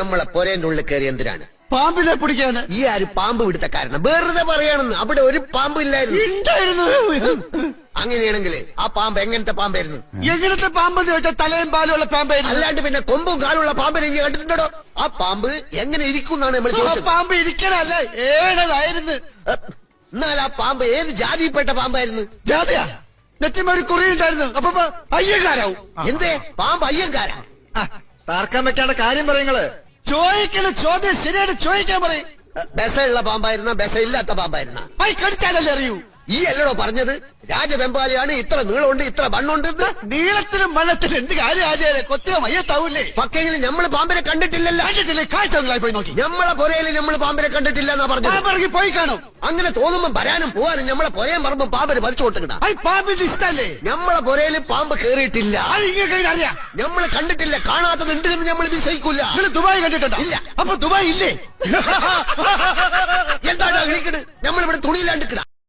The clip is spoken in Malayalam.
നമ്മളെ പൊരേന്റെ ഉള്ളിൽ കയറി എന്തിനാണ്? പാമ്പിനെ പിടിക്കാന്. ഈ ആര് പാമ്പ് പിടുത്ത കാരണം? വെറുതെ പറയാണെന്ന്. അവിടെ ഒരു പാമ്പ് ഇല്ലായിരുന്നു. അങ്ങനെയാണെങ്കിൽ ആ പാമ്പ് എങ്ങനത്തെ പാമ്പായിരുന്നു? എങ്ങനത്തെ പാമ്പെന്ന് ചോദിച്ചാൽ തലയും പാലും ഉള്ള പാമ്പായിരുന്നു. അല്ലാണ്ട് പിന്നെ കൊമ്പും കാലുള്ള പാമ്പിനെ നീ കണ്ടിട്ടുണ്ടോ? ആ പാമ്പ് എങ്ങനെ ഇരിക്കുന്നാണ് നമ്മൾ ചോദിച്ചത്. പാമ്പ് ഇരിക്കണല്ല, ഏഴതായിരുന്നു. എന്നാൽ ആ പാമ്പ് ഏത് ജാതിയിൽപ്പെട്ട പാമ്പായിരുന്നു? ജാതിയാ? നെറ്റിമ ഒരു കുറിയുണ്ടായിരുന്നു. അപ്പൊ അയ്യങ്കാരാവും. എന്തേ പാമ്പ് അയ്യങ്കാരാ? തർക്കം വെക്കാണ്ട കാര്യം പറയുങ്ങള്. ചോദിക്കണ ചോദ്യം ശരിയായിട്ട് ചോദിക്കാൻ പറയും. ബെസയുള്ള പാമ്പായിരുന്ന ബെസ ഇല്ലാത്ത പാമ്പായിരുന്ന? കടിച്ചാലല്ലേ അറിയൂ. ഈ അല്ലടോ പറഞ്ഞത് രാജവെമ്പാലയാണ്, ഇത്ര നീളമുണ്ട് ഇത്ര വണ്ണുണ്ട്. നീളത്തിലും വണ്ണത്തിലും എന്ത് കാര്യം ആചാര്യ? കൊത്തിയ മയ്യത്താവൂലേ? പക്കെങ്കിലും നമ്മള് പാമ്പിനെ കണ്ടിട്ടില്ലല്ലോ. കണ്ടിട്ടില്ലേ? കാഴ്ചകളായി പോയി നോക്കി. നമ്മളെ പുരയില് നമ്മള് പാമ്പിനെ കണ്ടിട്ടില്ല എന്നാ പറഞ്ഞത്. പോയി കാണും. അങ്ങനെ തോന്നുമ്പോ വരാനും പോവാനും നമ്മളെ പുരയും പറമ്പും പാമ്പിന് പതിച്ചു കൊടുക്കണ. പാമ്പിന്റെ ഇഷ്ടല്ലേ? നമ്മളെ പുരയില് പാമ്പ് കേറിയിട്ടില്ല. അറിയാം. നമ്മള് കണ്ടിട്ടില്ല. കാണാത്തത് ഉണ്ട് എന്ന് നമ്മൾ വിശ്വസിക്കൂല. ദുബായ് കണ്ടിട്ടുണ്ടോ? ഇല്ല. അപ്പൊ ദുബായ് ഇല്ലേ? എന്താ വിളിക്കണ്? നമ്മളിവിടെ തുണിയിലാണ്ടിക്കണ.